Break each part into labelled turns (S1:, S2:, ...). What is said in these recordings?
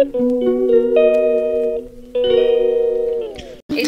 S1: এই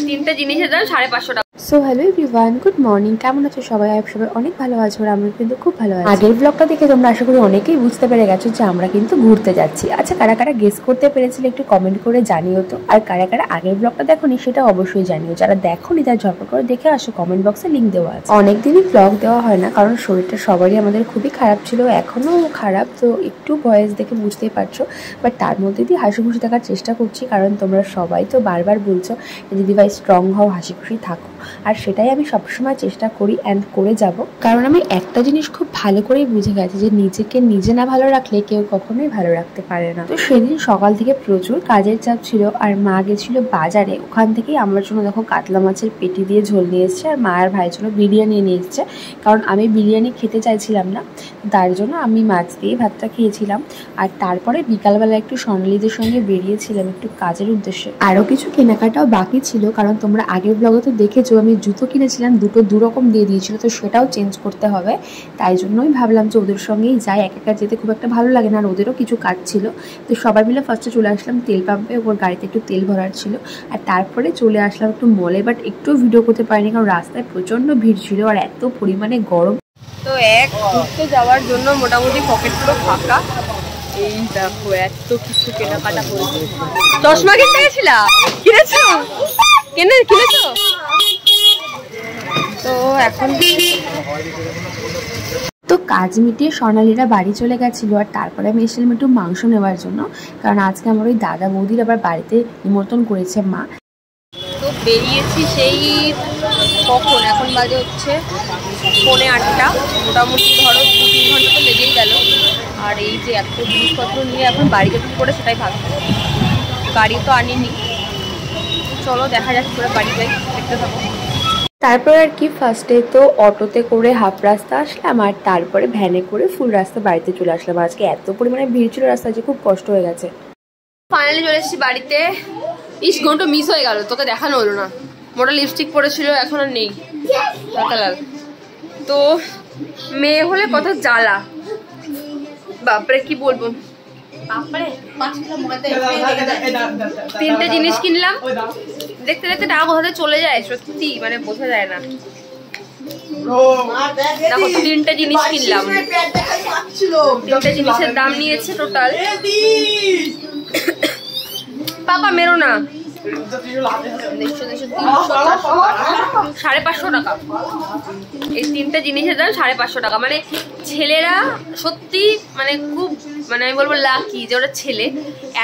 S1: তিনটা জিনিসের দাম 550 টাকা।
S2: So hello everyone, good morning. কেমন আছো সবাই? সবাই অনেক ভালো আছো আর আমি কিন্তু খুব ভালো আছি। আগের ব্লগটা দেখে তোমরা আশা করি অনেকেই বুঝতে পেরে গেছো যে আমরা কিন্তু ঘুরতে যাচ্ছি। আচ্ছা, কারা কারা গেস করতে পেরেছিলে একটু কমেন্ট করে জানিও তো। আর কারা কারা আগের ব্লগটা দেখোনি সেটা অবশ্যই জানিও। যারা দেখোনি তারা ঝটপট করে দেখে আসো, কমেন্ট বক্সে লিঙ্ক দেওয়া আছে। অনেকদিনই ব্লগ দেওয়া হয় না কারণ শরীরটা সবারই আমাদের খুবই খারাপ ছিল, এখনো খারাপ, তো একটু ভয়েস দেখে বুঝতেই পারছো। বাট তার মধ্যে দিয়ে হাসি খুশি থাকার চেষ্টা করছি কারণ তোমরা সবাই তো বারবার বলছো দিদি ভাই স্ট্রং হও, হাসি খুশি থাকো, আর সেটাই আমি সবসময় চেষ্টা করি অ্যান্ড করে যাব। কারণ আমি একটা জিনিস খুব ভালো করেই বুঝে গেছি যে নিজেকে নিজে না ভালো রাখলে কেউ কখনোই ভালো রাখতে পারে না। তো সেদিন সকাল থেকে প্রচুর কাজের চাপ ছিল আর মা গেছিল বাজারে, ওখান থেকেই আমার জন্য দেখো কাতলা মাছের পেটি দিয়ে ঝোল নিয়ে এসছে আর মা আর ভাইয়ের জন্য বিরিয়ানি নিয়ে এসছে। কারণ আমি বিরিয়ানি খেতে চাইছিলাম না, তার জন্য আমি মাছ দিয়ে ভাতটা খেয়েছিলাম। আর তারপরে বিকালবেলা একটু সোনালীদের সঙ্গে বেরিয়েছিলাম একটু কাজের উদ্দেশ্যে। আরও কিছু কেনাকাটাও বাকি ছিল কারণ তোমরা আগের ব্লগে তো দেখেছো আমি জুতো কিনেছিলাম, দুটো দুরকম দিয়ে দিয়েছিল, তো সেটাও চেঞ্জ করতে হবে। তাই জন্যই ভাবলাম যে ওদের সঙ্গেই যাই, একা যেতে খুব একটা ভালো লাগে না আর ওদেরও কিছু কাজ ছিল। তো সবাই মিলে ফার্স্টে চলে আসলাম তেল পাম্পে, ওর গাড়িতে একটু তেল ভরার ছিল। আর তারপরে চলে আসলাম একটু মলে, বাট একটু ভিডিও করতে পারিনি কারণ রাস্তায় প্রচণ্ড ভিড় ছিল আর এত পরিমাণে গরম।
S1: তো ঘুরতে যাওয়ার জন্য মোটামুটি পকেট পুরো ফাঁকা। এই দেখো এত কিছু কেনাকাটা করেছি। চশমা কিনতে গেছিলাম, কিনেছো? কিনেছো? তো এখন
S2: তো কাজ মিটিয়ে সোনালীরা বাড়ি চলে গেছিলো আর তারপরে আমি এসেছিলাম একটু মাংস নেওয়ার জন্য কারণ আজকে আমার ওই দাদা বৌদির আবার বাড়িতে নিমন্ত্রণ করেছে মা।
S1: তো বেরিয়েছি সেই কখন, এখন বাজে হচ্ছে 8:45, মোটামুটি ধরো 2-3 ঘন্টা তো লেগেই গেল। আর এই যে এত জিনিসপত্র নিয়ে এখন বাড়ি যাবো করে সেটাই ভাবছি, গাড়ি তো আনিনি। চলো দেখা যাক পুরো বাড়ি যাই, দেখতে থাকো।
S2: তারপর আর কি ফার্স্টে তো অটোতে করে হাফ রাস্তা আসলাম আর তারপরে ভ্যানে করে ফুল রাস্তা বাড়িতে চলে আসলাম। আজকে এত পরিমাণে ভিড় ছিল রাস্তায় যে খুব কষ্ট হয়ে গেছে।
S1: ফাইনালি চলে এসেছি বাড়িতে। ইস ঘন্টা মিস হয়ে গেল, তোকে দেখানো হলো না। মোটা লিপস্টিক পরেছিল, এখন আর নেই। তো মেয়ে হলে কত জ্বালা, বাপরে কি বলবো। তিনটে জিনিস কিনলাম, দেখতে দেখতে টাকা কোথাতে চলে যায় সত্যি মানে বোঝা যায় না। দেখো 3টে জিনিস কিনলাম, 3টে জিনিসের দাম নিয়েছে টোটাল, পাপা মেরো না, 550 টাকা। এই 3টে জিনিসের দাম 550 টাকা। মানে ছেলেরা সত্যি মানে খুব মানে আমি বলবো লাকি যে ওরা ছেলে,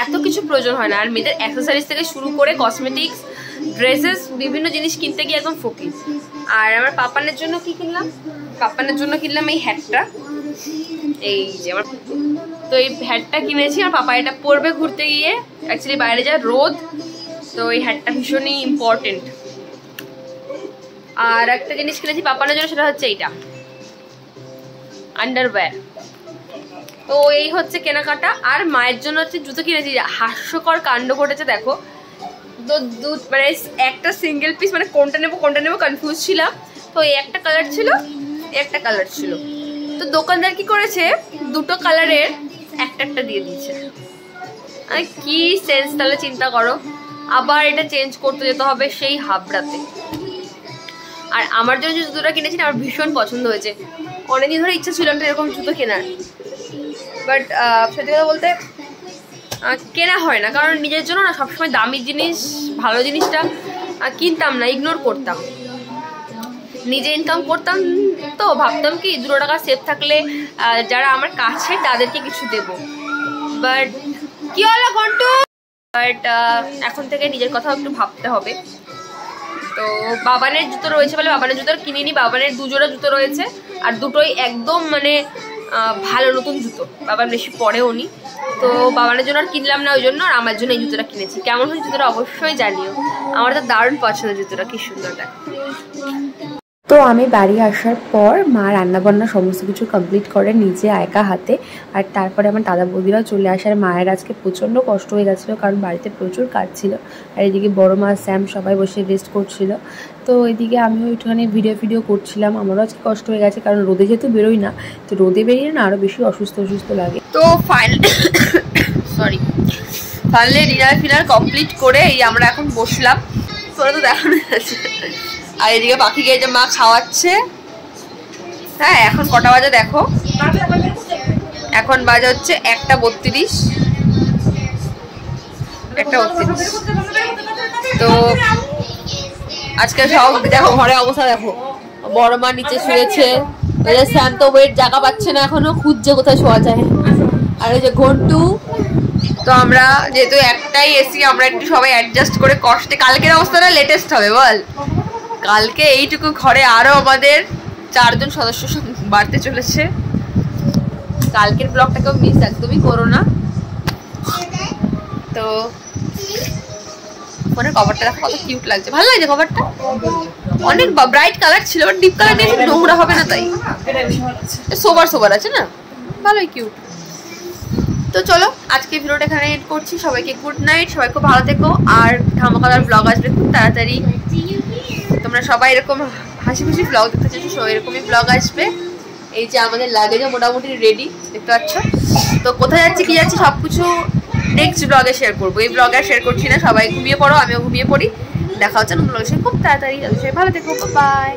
S1: এত কিছু প্রয়োজন হয় না। আর মেয়েদের অ্যাক্সেসরিজ থেকে শুরু করে কসমেটিক্স, ড্রেসেস, বিভিন্ন জিনিস কিনতে গিয়ে একদম ফকিস। আর আমার পাপানের জন্য কি কিনলাম? পাপানের জন্য কিনলাম এই হ্যাটটা, এই যে আমার। তো এই হ্যাটটা কিনেছি আর পাপা এটা পরবে ঘুরতে গিয়ে, অ্যাকচুয়ালি বাইরে যায় রোদ, তো এই হ্যাটটা ভীষণই ইম্পর্টেন্ট। আর একটা জিনিস কিনেছি পাপানের জন্য, সেটা হচ্ছে এইটা আন্ডারওয়্যার। তো এই হচ্ছে কেনাকাটা। আর মায়ের জন্য হচ্ছে জুতো কিনেছি। হাস্যকর কাণ্ড ঘটেছে দেখো, তো মানে একটা সিঙ্গেল পিস, মানে কোনটা নেবো কনফিউজ ছিলাম। তো এই একটা কালার ছিল, একটা কালার ছিল, তো দোকানদার কি করেছে দুটো কালারের একটা দিয়ে দিয়েছে। মানে কি সেন্স, তাহলে চিন্তা করো। আবার এটা চেঞ্জ করতে যেতে হবে সেই হাবড়াতে। আর আমার জন্য যে জুতোটা কিনেছি আমার ভীষণ পছন্দ হয়েছে, অনেকদিন ধরে ইচ্ছা ছিল একটা এরকম জুতো কেনার, বাট সত্যি কথা বলতে কেনা হয় না কারণ নিজের জন্য না সবসময় দামি জিনিস, ভালো জিনিসটা কিনতাম না, ইগনোর করতাম। নিজে ইনকাম করতাম তো ভাবতাম কি 2 টাকা সেভ থাকলে যারা আমার কাছে তাদেরকে কিছু দেব। বাট কি হলো ঘন্টু, বাট এখন থেকে নিজের কথাও একটু ভাবতে হবে। তো বাবানের জুতো রয়েছে বলে বাবানের জুতো কিনিনি, বাবানের 2 জোড়া জুতো রয়েছে আর দুটোই একদম মানে ভালো নতুন জুতো, বাবার বেশি পরেও নি। তো বাবানের জন্য আর কিনলাম না ওই জন্য, আর আমার জন্য এই জুতোটা কিনেছি। কেমন হয়েছে জুতোটা অবশ্যই জানিও, আমার তো দারুণ পছন্দ জুতোটা, কি সুন্দর দেখ।
S2: তো আমি বাড়ি আসার পর মা রান্নাবান্না সমস্ত কিছু কমপ্লিট করে নিজে একা হাতে, আর তারপরে আমার দাদা বৌদিরাও চলে আসার। মায়ের আজকে প্রচণ্ড কষ্ট হয়ে গেছিলো কারণ বাড়িতে প্রচুর কাজ ছিল, আর এদিকে বড় মা স্যাম সবাই বসে রেস্ট করছিল। তো এদিকে আমিও একটুখানি ভিডিও করছিলাম, আমারও আজকে কষ্ট হয়ে গেছে কারণ রোদে যেহেতু বেরোই না, তো রোদে বেরিয়ে না আরও বেশি অসুস্থ লাগে।
S1: তো তাহলে ডিনার ফিনার কমপ্লিট করে এই আমরা এখন বসলাম, তোরা তো দেখানো যাচ্ছে। আর এদিকে পাখিকে এই যে মা খাওয়াচ্ছে। হ্যাঁ এখন কটা বাজে দেখো, এখন বাজে হচ্ছে 1:32। তো আজকে সব দেখো ঘরে অবস্থা দেখো, বড় মা নিচে শুয়েছে, শান্ত ওয়েট জায়গা পাচ্ছে না এখনো, খুঁজছে কোথায় শোয়া যায়। আর ওই যে ঘন্টু, তো আমরা যেহেতু একটাই এসি আমরা একটু সবাই অ্যাডজাস্ট করে কষ্টে, কালকের অবস্থাটা লেটেস্ট হবে বল, কালকে এইটুকু ঘরে আরো আমাদের 4 জন সদস্য বাড়তে চলেছে। কালকের ব্লগটাকেও মিস একদমই করো না। তো ফোনের কভারটা দেখো কত কিউট লাগছে, ভালো লাগছে কভারটা, অনেক ব্রাইট কালার ছিল, বাট ডিপ কালার দিয়ে নোংরা হবে না, তাই সোবার সোবার আছে না, ভালোই কিউট। তো চলো আজকে ভিডিওটা এখানে এড করছি, সবাইকে গুড নাইট, সবাই খুব ভালো থেকো। আর ধামাকাদার ব্লগ আসবে খুব তাড়াতাড়ি, তোমরা সবাই এরকম হাসি খুশি ব্লগ দেখতে চাইছো, এরকমই ব্লগ আসবে। এই যে আমাদের লাগেজও মোটামুটি রেডি দেখতে পাচ্ছ। তো কোথায় যাচ্ছি কি যাচ্ছি সবকিছু নেক্সট ব্লগে শেয়ার করবো, এই ব্লগে আর শেয়ার করছি না। সবাই ঘুমিয়ে পড়ো, আমিও ঘুমিয়ে পড়ি, দেখা হচ্ছে নতুন ব্লগে খুব তাড়াতাড়ি। ভালো থেকো, বাই।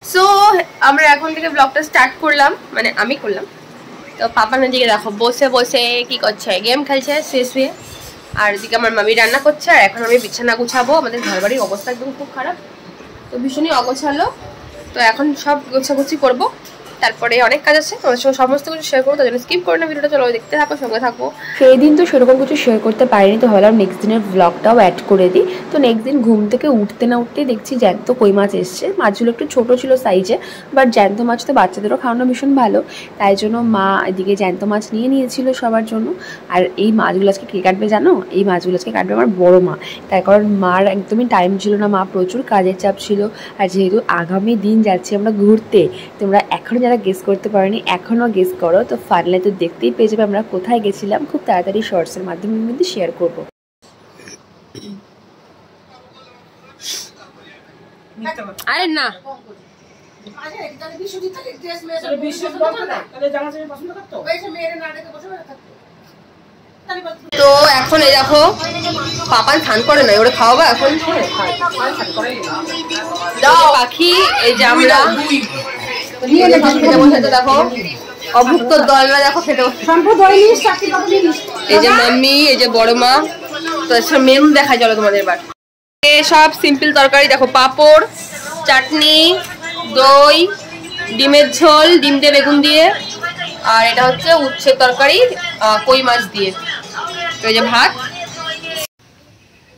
S1: সো আমরা এখন থেকে ব্লগটা স্টার্ট করলাম, মানে আমি করলাম। তো পাপা দিকে দেখো বসে বসে কি করছে, গেম খেলছে শুয়ে শুয়ে। আর এদিকে আমার মামি রান্না করছে, আর এখন আমি বিছানা গুছাবো। আমাদের ঘর বাড়ির অবস্থা একদম খুব খারাপ, তো ভীষণই অগোছালো। তো এখন সব গোছাগুছি করবো, তারপরে অনেক কাজ আছে, তোমার সঙ্গে সমস্ত কিছু শেয়ার করবো, তার জন্য স্কিপ করে না ভিডিওটা, চলো দেখতে থাকো, সঙ্গে থাকো।
S2: সেই দিন তো সেরকম কিছু শেয়ার করতে পারিনি, তো ভাবলাম নেক্সট দিনের ব্লগটাও অ্যাড করে দিই। তো নেক্সট দিন ঘুম থেকে উঠতে না উঠতেই দেখছি জ্যান্ত কই মাছ এসছে। মাছগুলো একটু ছোটো ছিল সাইজে, বাট জ্যান্ত মাছ তো বাচ্চাদেরও খাওয়ানো ভীষণ ভালো, তাই জন্য মা এদিকে জ্যান্ত মাছ নিয়ে নিয়েছিল সবার জন্য। আর এই মাছগুলো আজকে কে কাটবে জানো? এই মাছগুলো আজকে কাটবে আমার বড়ো মা, তার কারণ মার একদমই টাইম ছিল না, মা প্রচুর কাজের চাপ ছিল। আর যেহেতু আগামী দিন যাচ্ছি আমরা ঘুরতে, তোমরা এখনও যারা গেস করতে পারোনি এখনও গেস করো, তো ফাইনালি তো দেখতেই পেয়ে যাবে আমরা কোথায় গেছিলাম। খুব তাড়াতাড়ি শর্টসের মাধ্যমে কিন্তু শেয়ার করবো।
S1: আরে না তো এখন এই দেখো পাপান স্নান করে নাই, ওরা খাওয়াবা এখন দাও পাখি। এই যে আমরা দেখো অভুক্ত দলরা দেখো খেতে, এই যে মাম্মি, এই যে বড় মা। তো মেনু দেখা চলো তোমাদের এবার। সব সিম্পল তরকারি দেখো, পাঁপড়, চাটনি, দই, ডিমের ঝোল, ডিম দিয়ে বেগুন দিয়ে, আর এটা হচ্ছে উচ্ছের তরকারি কই মাছ দিয়ে, তো এই যে ভাত।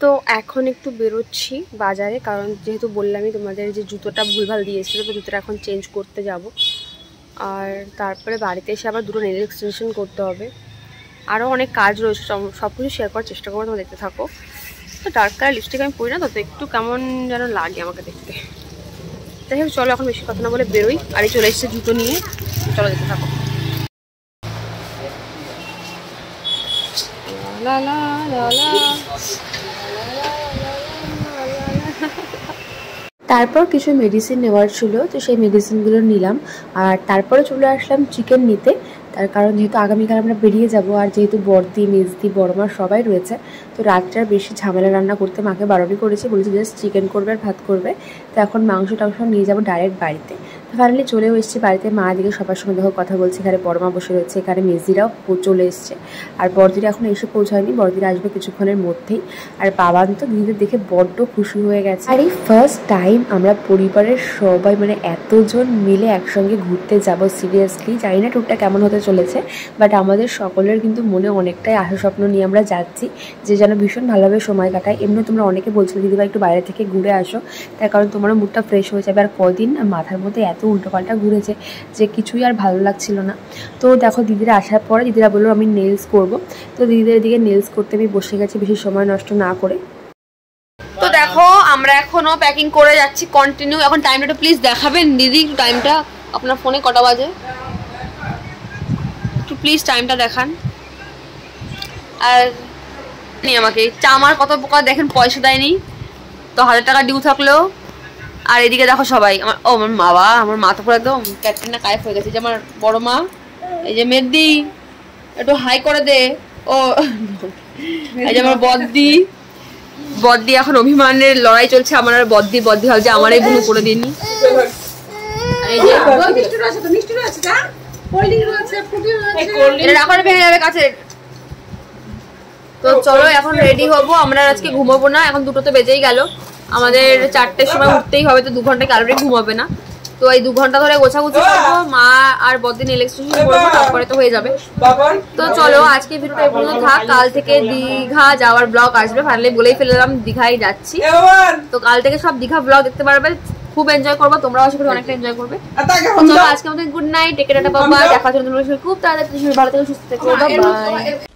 S1: তো এখন একটু বেরোচ্ছি বাজারে, কারণ যেহেতু বললামই তোমাদের যে জুতোটা ভুলভাল দিয়েছিল, তো জুতোটা এখন চেঞ্জ করতে যাব। আর তারপরে বাড়িতে এসে আবার 2টো নেল এক্সটেনশন করতে হবে, আরও অনেক কাজ রয়েছে, সব কিছু শেয়ার করার চেষ্টা করবো, তোমরা দেখতে থাকো। তো ডার্ক কালার লিপস্টিক আমি পরি না, তো একটু কেমন যেন লাগে আমাকে দেখতে। যাই হোক চলো এখন বেশি কথা না বলে বেরোই। আর এই চলে এসেছে জুতো নিয়ে, চলো দেখতে থাকো।
S2: তারপর কিছু মেডিসিন নেওয়ার ছিল, তো সেই মেডিসিনগুলো নিলাম। আর তারপরে চলে আসলাম চিকেন নিতে, তার কারণ যেহেতু আগামীকাল আমরা বেরিয়ে যাব, আর যেহেতু বড়দি মেজদি বড়মা সবাই রয়েছে, তো রাত্রে আর বেশি ঝামেলা রান্না করতে মাকে বারণই করেছি, বলেছি জাস্ট চিকেন করবে আর ভাত করবে। তো এখন মাংস টাংস নিয়ে যাবো ডাইরেক্ট বাড়িতে। তো ফাইনালি চলেও এসেছি বাড়িতে। মা দিকে সবার সঙ্গে দেখো কথা বলছে, এখানে বড়মা বসে রয়েছে, এখানে মেজদিরাও চলে এসছে। আর বড়দিরা এখন এসে পৌঁছায়নি, বড়দিরা আসবে কিছুক্ষণের মধ্যেই। আর বাবান তো দিদিদের দেখে বড্ড খুশি হয়ে গেছে। আর এই ফার্স্ট টাইম আমরা পরিবারের সবাই মানে এতজন মিলে একসঙ্গে ঘুরতে যাব। সিরিয়াসলি জানি না ট্যুরটা কেমন হতে চলেছে, বাট আমাদের সকলের কিন্তু মনে অনেকটাই আশা স্বপ্ন নিয়ে আমরা যাচ্ছি, যে যেন ভীষণ ভালোভাবে সময় কাটায়। এমনি তোমরা অনেকে বলছিলে দিদিভাই একটু বাইরে থেকে ঘুরে আসো, তার কারণ তোমারও মুডটা ফ্রেশ হয়ে যাবে। আর কদিন মাথার মধ্যে এত উল্টোপাল্টা ঘুরেছে যে কিছুই আর ভালো লাগছিল না। তো দেখো দিদিরা আসার পরে দিদিরা বললো আমি নেলস করব, তো দিদিদের দিকে নেলস করতে আমি বসে গেছি বেশি সময় নষ্ট না করে।
S1: তো দেখো আমরা এখনো প্যাকিং করে যাচ্ছি কন্টিনিউ। এখন টাইমটা একটু প্লিজ দেখাবেন দিদি, টাইমটা আপনার ফোনে কটা বাজে একটু প্লিজ টাইমটা দেখান। আর আমাকে চামার কত বোকা দেখেন, পয়সা দেয়নি তো 1000 টাকা ডিউ থাকলেও। আর এদিকে দেখো সবাই আমার, ও আমার বাবা, আমার মা তো পুরো একদম ক্যাটরিনা কাইফ হয়ে গেছে। যে আমার বড় মা, এই যে মেহেদি, একটু হাই করে দে। ও এই যে আমার বদ্দি এখন অভিমানের লড়াই চলছে। আমার আর বদ্দি ভাবছে আমার এই বুনু করে দিইনি। এই যে এটা রাখার ভেঙে যাবে কাছে। তো চলো এখন রেডি হবো। আমরা আজকে ঘুমাবো না, এখন 2টো বেজেই গেল। আমাদের 4টের সময় উঠতেই হবে, তো 2 ঘন্টা কালরে ঘুমাবে না। তো এই 2 ঘন্টা ধরে গোছাগুছি করবো, মা আর বদ্দিন ইলেকট্রিশিয়ান করবো, তারপরে তো হয়ে যাবে। তো চলো আজকে ভিডিওটা এই পর্যন্ত থাক। কাল থেকে দীঘা যাওয়ার ব্লগ আসবে, ফাইনালি বলেই ফেললাম দীঘায় যাচ্ছি। তো কাল থেকে সব দীঘা ব্লগ দেখতে পারবে, খুব এনজয় করবো, তোমরাও আশা করি অনেকটা এনজয় করবে। চলো আজকে আমাদের good night, take care, tata, bye bye. দেখা হচ্ছে নতুন খুব তাড়াতাড়ি। ভালো থেকো, সুস্থ থেকো, বাই বাই।